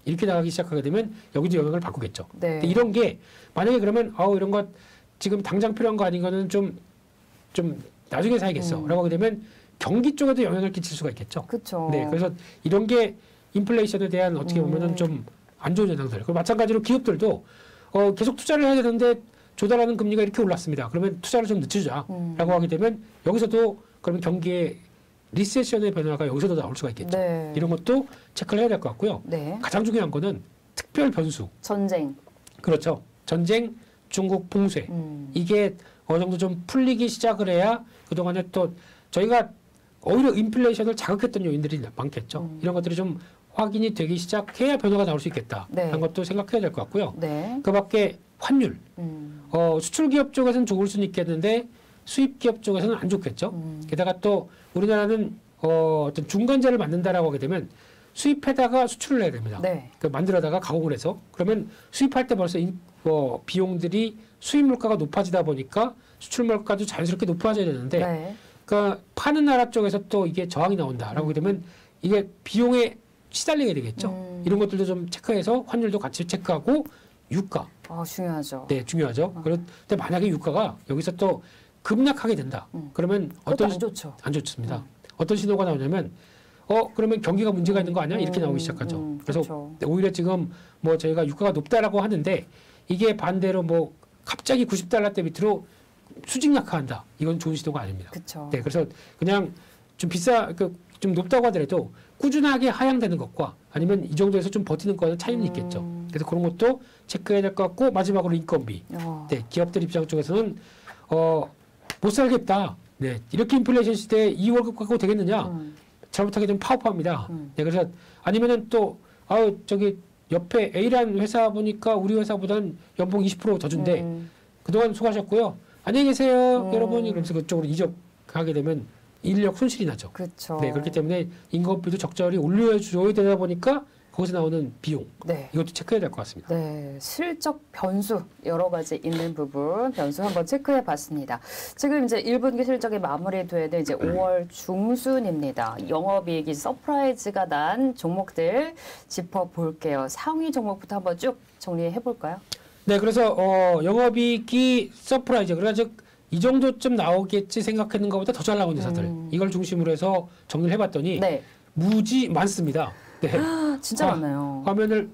이렇게 나가기 시작하게 되면 여기도 영향을 바꾸겠죠. 네. 근데 이런 게 만약에 그러면 이런 것 지금 당장 필요한 거 아닌 거는 좀 나중에 사야겠어 라고 하게 되면 경기 쪽에도 영향을 끼칠 수가 있겠죠. 그렇죠. 네, 그래서 이런 게 인플레이션에 대한 어떻게 보면은 좀 안 좋은 현상들. 그리고 마찬가지로 기업들도 계속 투자를 해야 되는데 조달하는 금리가 이렇게 올랐습니다. 그러면 투자를 좀 늦추자라고 하게 되면 여기서도 그러면 경기의 리세션의 변화가 여기서도 나올 수가 있겠죠. 네. 이런 것도 체크를 해야 될 것 같고요. 네. 가장 중요한 거는 특별 변수. 전쟁. 그렇죠. 전쟁, 중국 봉쇄. 이게 어느 정도 좀 풀리기 시작을 해야 그동안에 또 저희가 오히려 인플레이션을 자극했던 요인들이 많겠죠. 이런 것들이 좀 확인이 되기 시작해야 변화가 나올 수 있겠다. 네. 하는 것도 생각해야 될 것 같고요. 네. 그 밖에 환율. 수출 기업 쪽에서는 좋을 수는 있겠는데 수입 기업 쪽에서는 안 좋겠죠. 게다가 또 우리나라는 어떤 중간재를 만든다라고 하게 되면 수입에다가 수출을 해야 됩니다. 네. 그 만들어다가 가공을 해서 그러면 수입할 때 벌써 비용들이 수입 물가가 높아지다 보니까 수출 물가도 자연스럽게 높아져야 되는데 네. 그러니까 파는 나라 쪽에서 또 이게 저항이 나온다라고 하게 되면 이게 비용에 시달리게 되겠죠. 이런 것들도 좀 체크해서 환율도 같이 체크하고 유가. 중요하죠. 네, 중요하죠. 그런데 만약에 유가가 여기서 또 급락하게 된다. 그러면 그것도 안 좋죠. 안 좋습니다. 어떤 신호가 나오냐면 그러면 경기가 문제가 있는 거 아니야? 이렇게 나오기 시작하죠. 그래서 그렇죠. 오히려 지금 뭐 저희가 유가가 높다라고 하는데 이게 반대로 뭐 갑자기 90달러대 밑으로 수직 낙하한다. 이건 좋은 신호가 아닙니다. 그렇죠. 네, 그래서 그냥 좀 좀 높다고 하더라도 꾸준하게 하향되는 것과 아니면 이 정도에서 좀 버티는 거는 차이는 있겠죠. 그래서 그런 것도 체크해야 될 것 같고 마지막으로 인건비. 네, 기업들 입장 쪽에서는 못 살겠다. 네, 이렇게 인플레이션 시대에 이 월급 갖고 되겠느냐? 잘못하게 되면 파업합니다. 네, 그래서 아니면은 또 저기 옆에 A라는 회사 보니까 우리 회사보다는 연봉 20%더 준대. 그동안 수고하셨고요. 안녕히 계세요, 여러분. 이러면서 그쪽으로 이적하게 되면 인력 손실이 나죠. 그렇죠. 네, 그렇기 때문에 인건비도 적절히 올려줘야 되다 보니까 거기서 나오는 비용. 네. 이것도 체크해야 될 것 같습니다. 네, 실적 변수 여러 가지 있는 부분 변수 한번 체크해 봤습니다. 지금 이제 1분기 실적이 마무리되는 이제 5월 중순입니다. 영업이익이 서프라이즈가 난 종목들 짚어볼게요. 상위 종목부터 한번 쭉 정리해 볼까요? 네, 그래서 영업이익이 서프라이즈. 그래가지고 이 정도쯤 나오겠지 생각했는 것보다 더 잘 나온 회사들. 이걸 중심으로 해서 정리를 해봤더니 네. 무지 많습니다. 네. 진짜 많아요. 화면을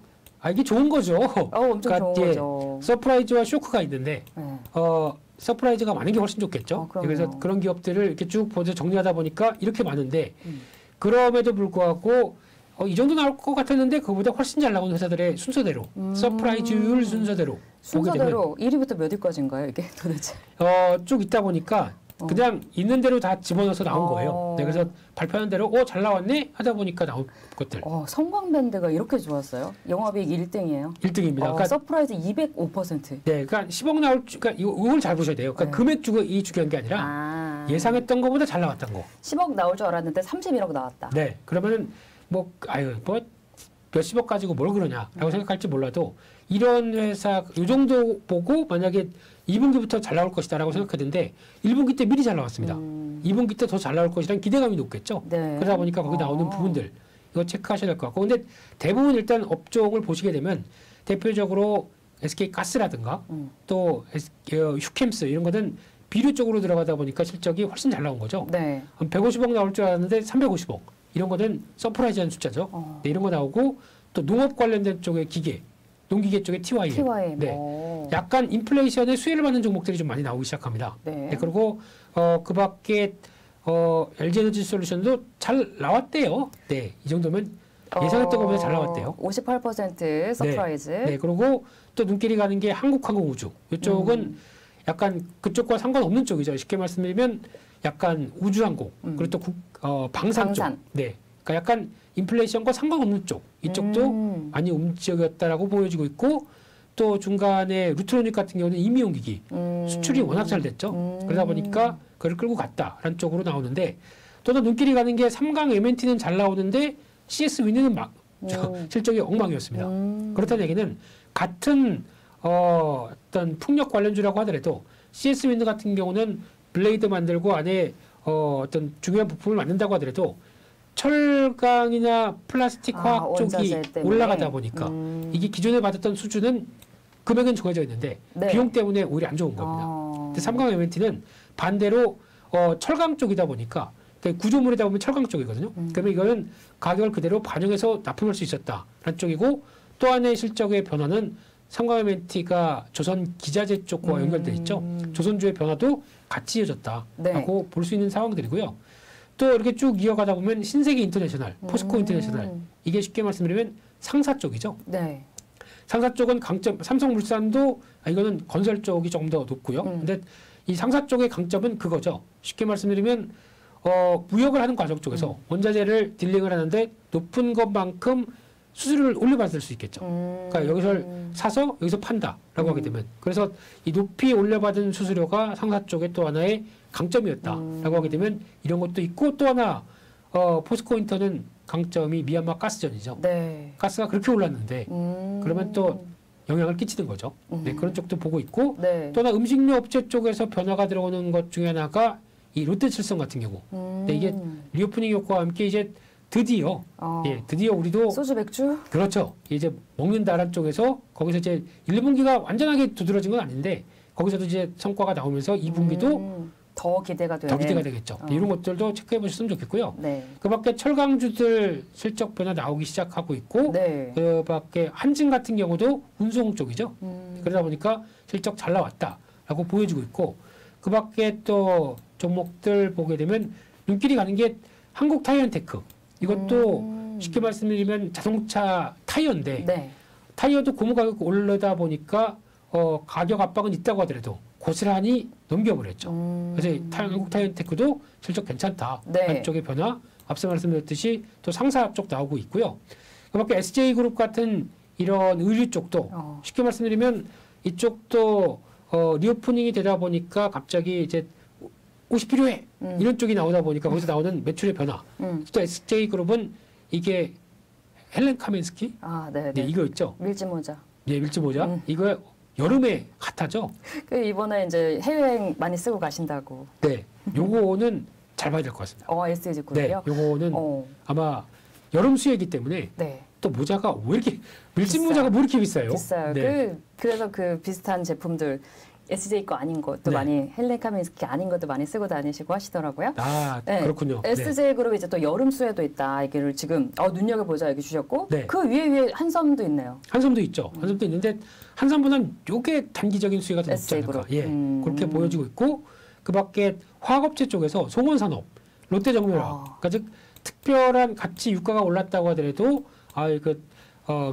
이게 좋은 거죠. 엄청 그러니까 좋은 거죠. 서프라이즈와 쇼크가 있는데 네. 서프라이즈가 많은 게 훨씬 좋겠죠. 그럼요. 그래서 그런 기업들을 이렇게 쭉 보면서 정리하다 보니까 이렇게 많은데 그럼에도 불구하고 이 정도 나올 것 같았는데 그거보다 훨씬 잘 나온 회사들의 순서대로 서프라이즈율 순서대로 보게 되면 순서대로 1위부터 몇 위까지인가요, 이게 도대체? 쭉 있다 보니까 그냥 있는 대로 다 집어넣어서 나온 거예요. 네, 그래서 발표하는 대로 잘 나왔네 하다 보니까 나온 것들. 성광밴드가 이렇게 좋았어요? 영업이익 1등이에요. 1등입니다. 그러니까 서프라이즈 205%. 네, 그러니까 10억 나올 그러니까 이걸 잘 보셔야 돼요. 그러니까 금액 주고 이 중요한 게 아니라 예상했던 것보다 잘 나왔던 거. 10억 나올 줄 알았는데 31억 나왔다. 네, 그러면은 뭐 몇십억 가지고 뭘 그러냐라고 생각할지 몰라도 이런 회사 이 정도 보고 만약에 2분기부터 잘 나올 것이다라고 생각했는데 1분기 때 미리 잘 나왔습니다. 2분기 때 더 잘 나올 것이라는 기대감이 높겠죠. 네. 그러다 보니까 거기 나오는 부분들 이거 체크하셔야 될 것 같고 근데 대부분 일단 업종을 보시게 되면 대표적으로 SK 가스라든가 또 휴캠스 이런 거는 비료 쪽으로 들어가다 보니까 실적이 훨씬 잘 나온 거죠. 네. 150억 나올 줄 알았는데 350억 이런 거는 서프라이즈한 숫자죠. 네, 이런 거 나오고 또 농업 관련된 쪽의 기계, 농기계 쪽의 TYM. 네. 약간 인플레이션의 수혜를 받는 종목들이 좀 많이 나오기 시작합니다. 네. 네, 그리고 그 밖에 LG에너지 솔루션도 잘 나왔대요. 네, 이 정도면 예상했던 것보다 잘 나왔대요. 58% 서프라이즈. 네, 그리고 또 눈길이 가는 게 한국항공우주. 이쪽은 약간 그쪽과 상관없는 쪽이죠. 쉽게 말씀드리면 약간 우주항공 그리고 또 방산 쪽. 네, 그러니까 약간 인플레이션과 상관없는 쪽. 이쪽도 많이 움직였다라고 보여지고 있고 또 중간에 루트로닉 같은 경우는 임의용기기 수출이 워낙 잘 됐죠. 그러다 보니까 그걸 끌고 갔다라는 쪽으로 나오는데 또 눈길이 가는 게 삼강 M&T는 잘 나오는데 CS 윈드는 실적이 엉망이었습니다. 그렇다는 얘기는 같은 어떤 풍력 관련주라고 하더라도 CS 윈드 같은 경우는 블레이드 만들고 안에 어떤 중요한 부품을 만든다고 하더라도 철강이나 플라스틱 화학 쪽이 올라가다 보니까 이게 기존에 받았던 수준은 금액은 좋아져 있는데 비용 때문에 오히려 안 좋은 겁니다. 근데 삼강 M&T는 반대로 철강 쪽이다 보니까 구조물이다 보면 철강 쪽이거든요. 그러면 이거는 가격을 그대로 반영해서 납품할 수 있었다라는 쪽이고 또 하나의 실적의 변화는 삼강 M&T가 조선 기자재 쪽과 연결돼 있죠. 조선주의 변화도 같이 이어졌다라고 볼 수 있는 상황들이고요. 또 이렇게 쭉 이어가다 보면 신세계 인터내셔널, 포스코 인터내셔널 이게 쉽게 말씀드리면 상사 쪽이죠. 네. 상사 쪽은 강점, 삼성물산도 이거는 건설 쪽이 조금 더 높고요. 근데 이 상사 쪽의 강점은 그거죠. 쉽게 말씀드리면 무역을 하는 과정 쪽에서 원자재를 딜링을 하는데 높은 것만큼 수수료를 올려받을 수 있겠죠. 그러니까 여기서 사서 여기서 판다라고 하게 되면 그래서 이 높이 올려받은 수수료가 상사 쪽의 또 하나의 강점이었다라고 하게 되면 이런 것도 있고 또 하나 포스코 인터는 강점이 미얀마 가스전이죠. 네. 가스가 그렇게 올랐는데 그러면 또 영향을 끼치는 거죠. 네, 그런 쪽도 보고 있고 또 하나 음식료 업체 쪽에서 변화가 들어오는 것 중에 하나가 이 롯데칠성 같은 경우. 네, 이게 리오프닝 효과와 함께 이제 드디어 드디어 우리도 소주 맥주 그렇죠. 이제 먹는다라는 쪽에서 거기서 이제 1분기가 완전하게 두드러진 건 아닌데 거기서도 이제 성과가 나오면서 2분기도 더 기대가 되겠죠. 이런 것들도 체크해 보셨으면 좋겠고요. 네. 그밖에 철강주들 실적 변화 나오기 시작하고 있고 그밖에 한진 같은 경우도 운송 쪽이죠. 그러다 보니까 실적 잘 나왔다라고 보여지고 있고 그밖에 또 종목들 보게 되면 눈길이 가는 게 한국 타이어테크 이것도 쉽게 말씀드리면 자동차 타이어인데 타이어도 고무 가격 오르다 보니까 가격 압박은 있다고 하더라도 고스란히 넘겨버렸죠. 그래서 한국 타이어테크도 실적 괜찮다. 한쪽의 변화 앞서 말씀드렸듯이 또 상사 쪽 나오고 있고요. 그밖에 SJ그룹 같은 이런 의류 쪽도 쉽게 말씀드리면 이쪽도 리오프닝이 되다 보니까 갑자기 이제 옷이 필요해 이런 쪽이 나오다 보니까 거기서 나오는 매출의 변화. 또 SJ그룹은 이게 헬렌 카멘스키 네, 이거 있죠. 밀짚모자. 네, 밀짚모자. 이거 여름에 핫하죠. 그 이번에 이제 해외여행 많이 쓰고 가신다고. 네, 요거는 잘 봐야 될 것 같습니다. SJ그룹이요? 네, 요거는 아마 여름 수혜이기 때문에 또 모자가 왜 이렇게 밀짚 모자가 뭐 이렇게 비싸요? 비싸요. 그래서 그 비슷한 제품들 SJ 거 아닌 것도 네. 많이 헬렌 카민스키 아닌 것도 많이 쓰고 다니시고 하시더라고요. 아, 네. 그렇군요. 네. SJ 그룹이 이제 또 여름 수혜도 있다. 얘기를 지금 눈여겨보자 얘기 주셨고 네. 그 위에 한섬도 있네요. 한섬도 있죠. 한섬도 있는데 한섬보다는 요게 단기적인 수혜가 더 높지 SJ 않을까. 그룹. 예, 그렇게 보여지고 있고 그밖에 화학업체 쪽에서 송원산업, 롯데정밀화학, 그러니까 즉 특별한 같이 유가가 올랐다고 하더라도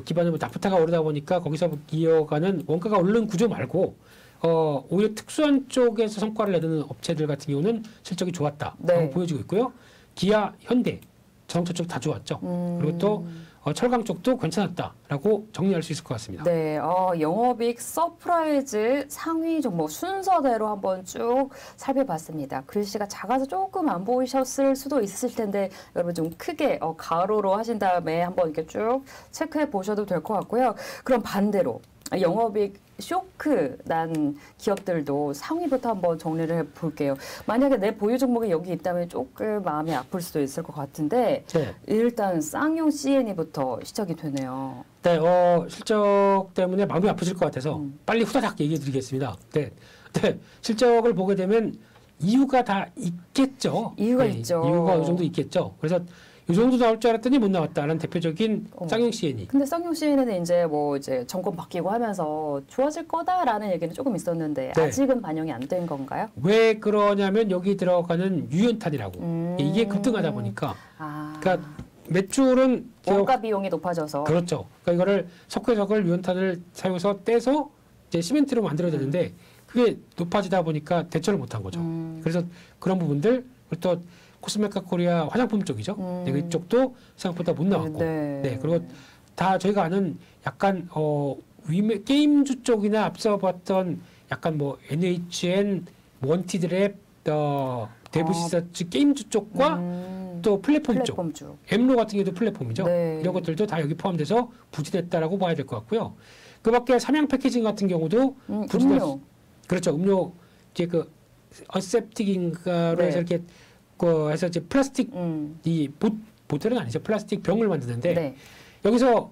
기반에 뭐 나프타가 오르다 보니까 거기서 이어가는 원가가 오르는 구조 말고 오히려 특수한 쪽에서 성과를 내는 업체들 같은 경우는 실적이 좋았다. 네. 보여지고 있고요. 기아, 현대, 자동차 쪽 다 좋았죠. 그리고 또 철강 쪽도 괜찮았다라고 정리할 수 있을 것 같습니다. 네, 영업이익 서프라이즈 상위 종목 순서대로 한번 쭉 살펴봤습니다. 글씨가 작아서 조금 안 보이셨을 수도 있으실 텐데 여러분 좀 크게 가로로 하신 다음에 한번 이렇게 쭉 체크해 보셔도 될 것 같고요. 그럼 반대로 영업이익 쇼크 난 기업들도 상위부터 한번 정리를 해볼게요. 만약에 내 보유 종목이 여기 있다면 조금 마음이 아플 수도 있을 것 같은데 네. 일단 쌍용 C&E부터 시작이 되네요. 네, 실적 때문에 마음이 아프실 것 같아서 빨리 후다닥 얘기해 드리겠습니다. 네, 실적을 보게 되면 이유가 다 있겠죠. 이유가 네, 있죠. 이유가 어느 정도 있겠죠. 그래서 이 정도 나올 줄 알았더니 못 나왔다는 대표적인 쌍용 C&E. 근데 쌍용 C&E는 이제 정권 바뀌고 하면서 좋아질 거다라는 얘기는 조금 있었는데 네. 아직은 반영이 안 된 건가요? 왜 그러냐면 여기 들어가는 유연탄이라고 이게 급등하다 보니까 그러니까 매출은 원가 비용이 높아져서 그렇죠. 그러니까 이거를 석회석을 유연탄을 사용해서 떼서 이제 시멘트로 만들어야 되는데 그게 높아지다 보니까 대처를 못한 거죠. 그래서 그런 부분들 그리고 또 코스메카 코리아 화장품 쪽이죠. 네, 그쪽도 생각보다 못 나왔고. 네. 그리고 다 저희가 아는 약간 게임주 쪽이나 앞서 봤던 약간 뭐 NHN, 원티드랩, 데브시서치 게임주 쪽과 또 플랫폼 쪽, 엠로 같은 경우도 플랫폼이죠. 네. 이런 것들도 다 여기 포함돼서 부진했다라고 봐야 될 것 같고요. 그밖에 삼양 패키징 같은 경우도 부진했. 음료. 그렇죠. 음료 이제 그 어셉틱인가로 해서 이렇게 해서 이제 플라스틱 이 보틀은 아니죠. 플라스틱 병을 만드는데 여기서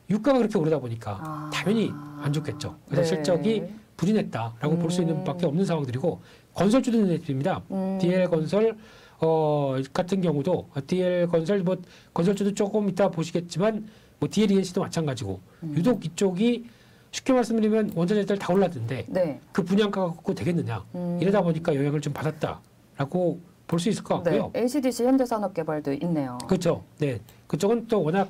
유가가 그렇게 오르다 보니까 당연히 안 좋겠죠. 그래서 실적이 부진했다라고 볼 수 있는 밖에 없는 상황들이고 건설주도 눈에 띕니다. DL건설 같은 경우도 DL건설 뭐 건설주도 조금 이따 보시겠지만 뭐 DLENC도 마찬가지고 유독 이쪽이 쉽게 말씀드리면 원자재들 다 올랐는데 그 분양가가 갖고 되겠느냐 이러다 보니까 영향을 좀 받았다라고 볼 수 있을 것 같고요. LCDC 현대산업개발도 있네요. 그렇죠. 네, 그쪽은 또 워낙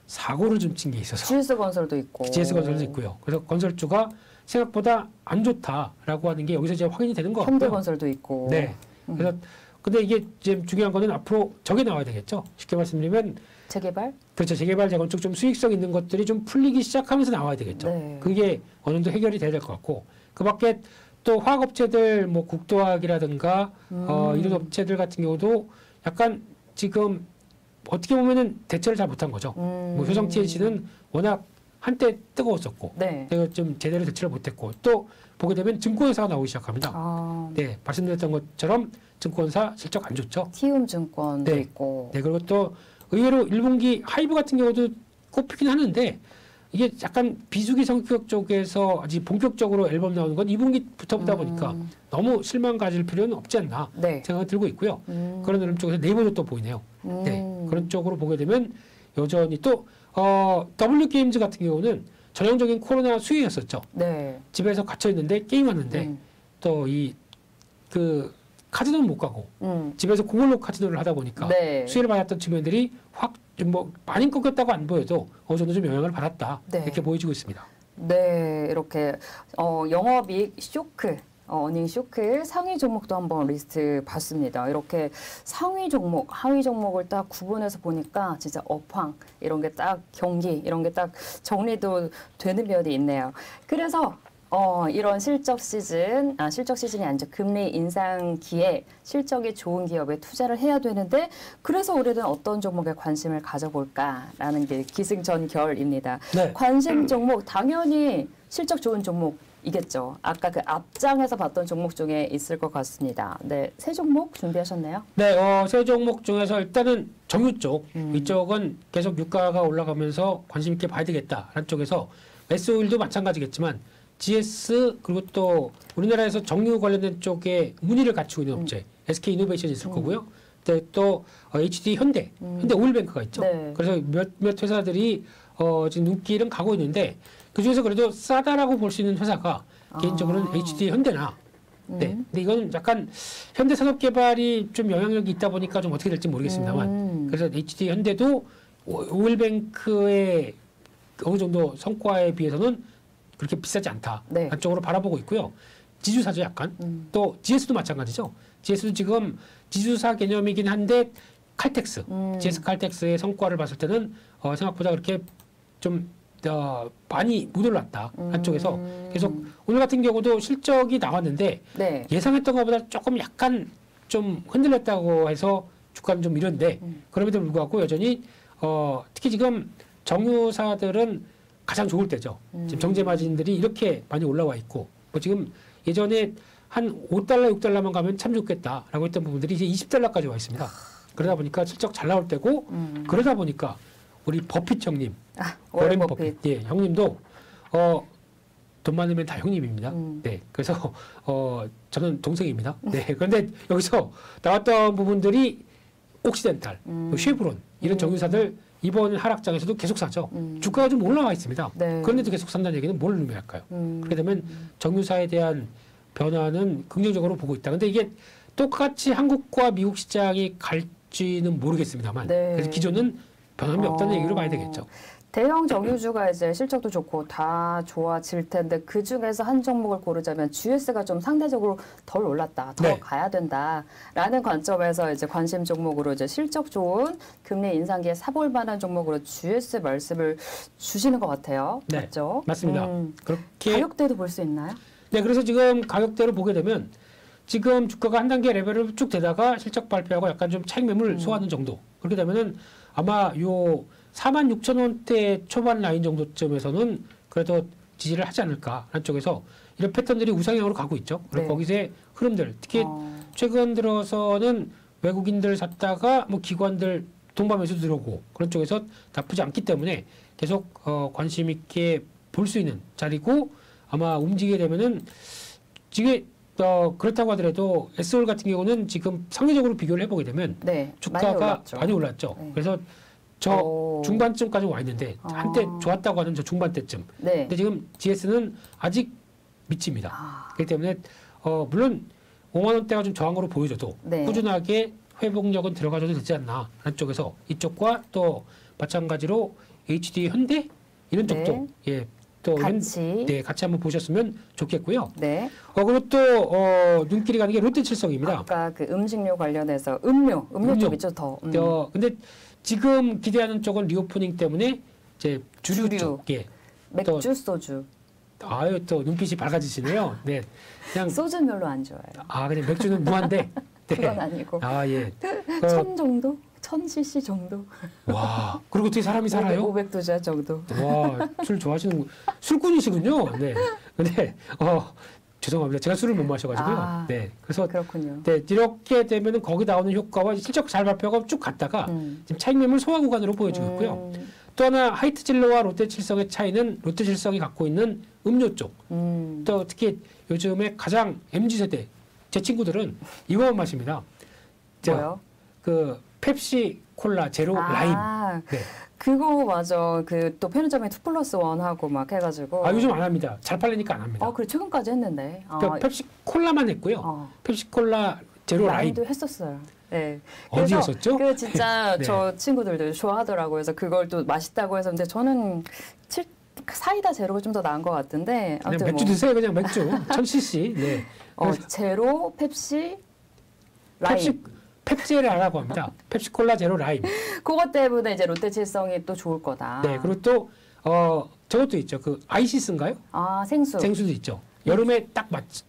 사고를 좀 친 게 있어서 GS건설도 있고 GS건설도 있고요. 그래서 건설주가 생각보다 안 좋다라고 하는 게 여기서 이제 확인이 되는 것 같고요. 현대건설도 있고. 네. 그래서 근데 이게 지금 중요한 거는 앞으로 저게 나와야 되겠죠. 쉽게 말씀드리면 재개발? 그렇죠. 재개발 재건축 좀 수익성 있는 것들이 좀 풀리기 시작하면서 나와야 되겠죠. 네. 그게 어느 정도 해결이 돼야 될 것 같고 그밖에 또 화학업체들 뭐 국도화학이라든가 이런 업체들 같은 경우도 약간 지금 어떻게 보면은 대처를 잘 못한 거죠. 뭐 효성 TNC는 워낙 한때 뜨거웠었고 내가 좀 제대로 대처를 못했고 또 보게 되면 증권사가 나오기 시작합니다. 네, 말씀드렸던 것처럼 증권사 실적 안 좋죠. 티움증권도 있고. 네, 그리고 또 의외로 1분기 하이브 같은 경우도 꼽히긴 하는데 이게 약간 비수기 성격 쪽에서 아직 본격적으로 앨범 나오는 건 2분기부터 보다 보니까 너무 실망 가질 필요는 없지 않나 생각이 들고 있고요. 그런 흐름 쪽에서 네이버도 또 보이네요. 네, 그런 쪽으로 보게 되면 여전히 또 W게임즈 같은 경우는 전형적인 코로나 수혜였었죠. 네. 집에서 갇혀 있는데 게임하는데 또 그 카지노는 못 가고 집에서 그걸로 카지노를 하다 보니까 수혜를 받았던 측면들이 확 뭐 많이 꺾였다고 안 보여도 어느 정도 좀 영향을 받았다 이렇게 보여지고 있습니다. 네, 이렇게 영업이익 쇼크, 어닝 쇼크 상위 종목도 한번 리스트 봤습니다. 이렇게 상위 종목, 하위 종목을 딱 구분해서 보니까 진짜 업황 이런 게 딱 경기 이런 게 딱 정리도 되는 면이 있네요. 그래서 이런 실적 시즌이 아니죠. 금리 인상기에 실적이 좋은 기업에 투자를 해야 되는데 그래서 우리는 어떤 종목에 관심을 가져볼까라는 게 기승전결입니다. 관심 종목 당연히 실적 좋은 종목이겠죠. 아까 그 앞장에서 봤던 종목 중에 있을 것 같습니다. 네, 세 종목 준비하셨나요? 네, 세 종목 중에서 일단은 정유 쪽 이쪽은 계속 유가가 올라가면서 관심 있게 봐야 되겠다라는 쪽에서 S 오일도 마찬가지겠지만 GS 그리고 또 우리나라에서 정유 관련된 쪽에 문의를 갖추고 있는 업체 SK 이노베이션이 있을 거고요. 또 HD 현대 오일뱅크가 있죠. 네. 그래서 몇몇 회사들이 지금 눈길은 가고 있는데 그 중에서 그래도 싸다라고 볼 수 있는 회사가 개인적으로는 HD 현대나 네. 근데 이건 약간 현대산업개발이 좀 영향력이 있다 보니까 좀 어떻게 될지 모르겠습니다만 그래서 HD 현대도 오일뱅크의 어느 정도 성과에 비해서는 그렇게 비싸지 않다. 네. 안쪽으로 바라보고 있고요. 지주사죠 약간. 또 GS도 마찬가지죠. GS도 지금 지주사 개념이긴 한데 칼텍스, GS 칼텍스의 성과를 봤을 때는 생각보다 그렇게 좀 많이 못 올랐다. 한쪽에서 계속 오늘 같은 경우도 실적이 나왔는데 네. 예상했던 것보다 조금 약간 좀 흔들렸다고 해서 주가는 좀 이런데 그럼에도 불구하고 여전히 특히 지금 정유사들은 가장 좋을 때죠. 지금 정제 마진들이 이렇게 많이 올라와 있고 뭐 지금 예전에 한 5달러, 6달러만 가면 참 좋겠다라고 했던 부분들이 이제 20달러까지 와 있습니다. 그러다 보니까 실적 잘 나올 때고 그러다 보니까 우리 버핏 형님, 워렌 버핏, 예, 형님도 돈 많으면 다 형님입니다. 네, 그래서 저는 동생입니다. 네, 그런데 여기서 나왔던 부분들이 옥시덴탈, 쉐브론 이런 정유사들 이번 하락장에서도 계속 사죠. 주가가 좀 올라와 있습니다. 네. 그런데도 계속 산다는 얘기는 뭘 의미할까요? 그렇게 되면 정유사에 대한 변화는 긍정적으로 보고 있다. 근데 이게 똑같이 한국과 미국 시장이 갈지는 모르겠습니다만 네. 그래서 기존은 변함이 없다는 얘기로 봐야 되겠죠. 대형 정유주가 이제 실적도 좋고 다 좋아질 텐데 그 중에서 한 종목을 고르자면 GS가 좀 상대적으로 덜 올랐다, 더 네. 가야 된다라는 관점에서 이제 관심 종목으로 이제 실적 좋은 금리 인상기에 사볼 만한 종목으로 GS 말씀을 주시는 것 같아요. 네, 맞죠? 맞습니다. 그렇게 가격대도 볼 수 있나요? 네, 그래서 지금 가격대로 보게 되면 지금 주가가 한 단계 레벨을 쭉 되다가 실적 발표하고 약간 좀 차익 매물 소화하는 정도. 그렇게 되면은 아마 요 46,000원대 초반 라인 정도쯤에서는 그래도 지지를 하지 않을까 하는 쪽에서 이런 패턴들이 우상향으로 가고 있죠. 그리고 네. 거기서의 흐름들, 특히 최근 들어서는 외국인들 샀다가 뭐 기관들 동반매수 들어오고 그런 쪽에서 나쁘지 않기 때문에 계속 관심 있게 볼 수 있는 자리고 아마 움직이게 되면은 지금 그렇다고 하더라도 SOL 같은 경우는 지금 상대적으로 비교를 해보게 되면 네, 주가가 많이 올랐죠. 네. 그래서 저 중반쯤까지 와 있는데 한때 좋았다고 하는 저 중반대쯤. 네. 근데 지금 GS는 아직 밑입니다. 그렇기 때문에 물론 5만 원대가 좀 저항으로 보여져도 네. 꾸준하게 회복력은 들어가줘도 되지 않나 하는 쪽에서 이쪽과 또 마찬가지로 HD 현대 이런 쪽도 네. 예. 또 같이. 네, 같이 한번 보셨으면 좋겠고요. 네. 그리고 또 눈길이 가는 게 롯데칠성입니다. 아까 그 음식료 관련해서 음료 쪽이죠 더. 근데 지금 기대하는 쪽은 리오프닝 때문에 이제 주류 쪽, 예. 맥주, 또, 소주. 아유 또 눈빛이 밝아지시네요. 네, 그냥 소주는 별로 안 좋아해요. 그냥 맥주는 무한대. 네. 그건 아니고. 예. 1000 정도? 1000cc 정도? 와, 그리고 어떻게 사람이 살아요? 500도자 정도. 와, 술 좋아하시는 술꾼이시군요. 네. 근데 죄송합니다. 제가 술을 못 마셔가지고요. 네. 그래서 그렇군요. 네, 이렇게 되면은 거기 나오는 효과와 실적 잘 발표가 쭉 갔다가 지금 차익 매물 소화 구간으로 보여지고 있고요. 또 하나 하이트진로와 롯데칠성의 차이는 롯데칠성이 갖고 있는 음료 쪽. 또 특히 요즘에 가장 MZ세대 제 친구들은 이거만 마십니다. 뭐요? 그 펩시 콜라 제로 라임. 네. 그거 맞아. 그 또 편의점에 2+1 하고 막 해가지고. 요즘 안 합니다. 잘 팔리니까 안 합니다. 그래 최근까지 했는데. 그러니까 펩시 콜라만 했고요. 펩시 콜라 제로 라임. 라임도 했었어요. 네. 어디였었죠? 그 진짜 네. 저 친구들도 좋아하더라고요. 그래서 그걸 또 맛있다고 해서 근데 저는 사이다 제로가 좀 더 나은 것 같은데. 그냥 맥주 드세요. 그냥 맥주 1000cc. 네. 제로, 펩시, 라임. 펩시를 하라고 합니다. 펩시콜라 제로 라임. 그것 때문에 이제 롯데칠성이 또 좋을 거다. 네, 그리고 또 저것도 있죠. 그 아이시스인가요? 생수. 생수도 있죠. 여름에 딱 맞지.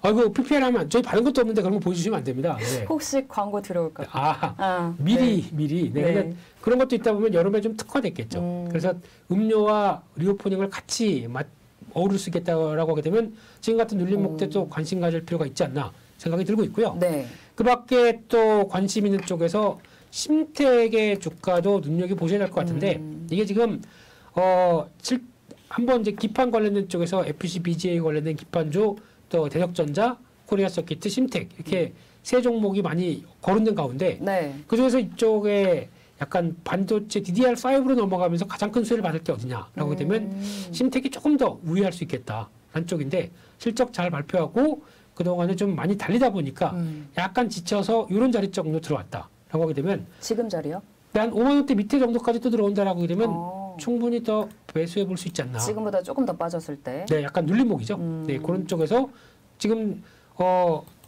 그 PPL 하면 저희 받은 것도 없는데 그런 거 보여주시면 안 됩니다. 네. 혹시 광고 들어올까? 미리. 네. 네. 그런 것도 있다 보면 여름에 좀 특화됐겠죠. 그래서 음료와 리오프닝을 같이 어우를 수 있겠다라고 하게 되면 지금 같은 눌림목대도 관심 가질 필요가 있지 않나 생각이 들고 있고요. 네. 그 밖에 또 관심 있는 쪽에서 심택의 주가도 눈여겨보셔야 될 것 같은데 이게 지금 한번 이제 기판 관련된 쪽에서 FC BGA 관련된 기판주, 또 대적전자, 코리아 서키트, 심텍 이렇게 세 종목이 많이 거론된 가운데 네. 그중에서 이쪽에 약간 반도체 DDR5로 넘어가면서 가장 큰 수혜를 받을 게 어디냐라고 하게 되면 심텍이 조금 더 우위할 수 있겠다라는 쪽인데 실적 잘 발표하고 그동안에 좀 많이 달리다 보니까 약간 지쳐서 이런 자리 정도 들어왔다라고 하게 되면 지금 자리요? 한 5만 원대 밑에 정도까지 또 들어온다라고 하게 되면 어. 충분히 더 매수해 볼 수 있지 않나. 지금보다 조금 더 빠졌을 때. 네, 약간 눌림목이죠. 네, 그런 쪽에서 지금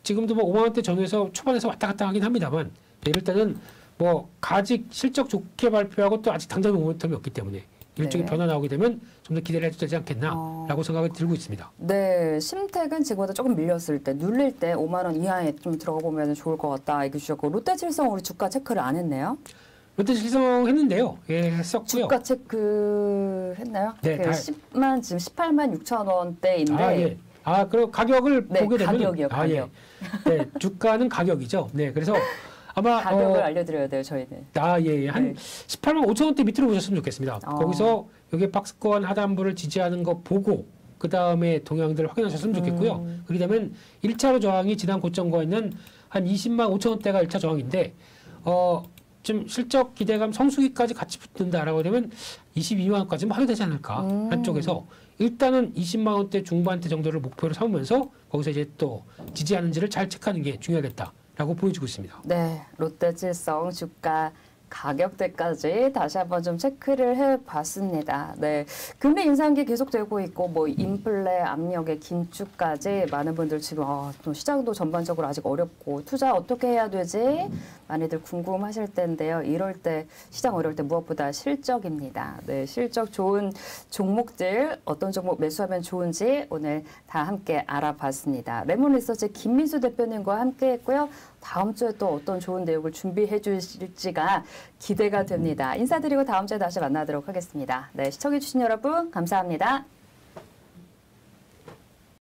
지금도 뭐 5만 원대 전후에서 초반에서 왔다 갔다 하긴 합니다만 네, 일단은 뭐 가직 실적 좋게 발표하고 또 아직 당장 모멘텀이 없기 때문에 일종의 네. 변화 나오게 되면 좀 더 기대를 해도 되지 않겠나라고 생각이 들고 있습니다. 네, 심택은 지금보다 조금 밀렸을 때, 눌릴 때 5만 원 이하에 좀 들어가 보면 좋을 것 같다 얘기 주셨고, 롯데칠성 우리 주가 체크를 안 했네요. 롯데 실성했는데요. 예, 했었고요. 주가 체크 했나요? 네, 그 다- 10만 지금 18만 6천 원대인데. 아, 예. 아, 그리고 가격을 네, 보게 되면 가격이요, 가격. 네, 주가는 가격이죠. 네, 그래서 아마 가격을 알려드려야 돼요, 저희는. 예, 한 네. 18만 5천 원대 밑으로 보셨으면 좋겠습니다. 어. 거기서 여기 박스권 하단부를 지지하는 거 보고 그 다음에 동향들을 확인하셨으면 좋겠고요. 그렇게 되면 1차로 저항이 지난 고점과 있는 한 20만 5천 원대가 1차 저항인데 좀 실적 기대감 성수기까지 같이 붙는다라고 되면 22만 원까지는 하도 되지 않을까 한쪽에서 일단은 20만 원대 중반대 정도를 목표로 삼으면서 거기서 이제 또 지지하는지를 잘 체크하는 게 중요하겠다라고 보여지고 있습니다. 네, 롯데칠성 주가 가격대까지 다시 한번 좀 체크를 해봤습니다. 네, 금리 인상기 계속되고 있고 뭐 인플레 압력의 긴축까지 많은 분들 지금 또 시장도 전반적으로 아직 어렵고 투자 어떻게 해야 되지? 많이들 궁금하실 텐데요. 이럴 때 시장 어려울 때 무엇보다 실적입니다. 네, 실적 좋은 종목들 어떤 종목 매수하면 좋은지 오늘 다 함께 알아봤습니다. 레몬리서치 김민수 대표님과 함께했고요. 다음 주에 또 어떤 좋은 내용을 준비해 주실지가 기대가 됩니다. 인사드리고 다음 주에 다시 만나도록 하겠습니다. 네, 시청해 주신 여러분 감사합니다.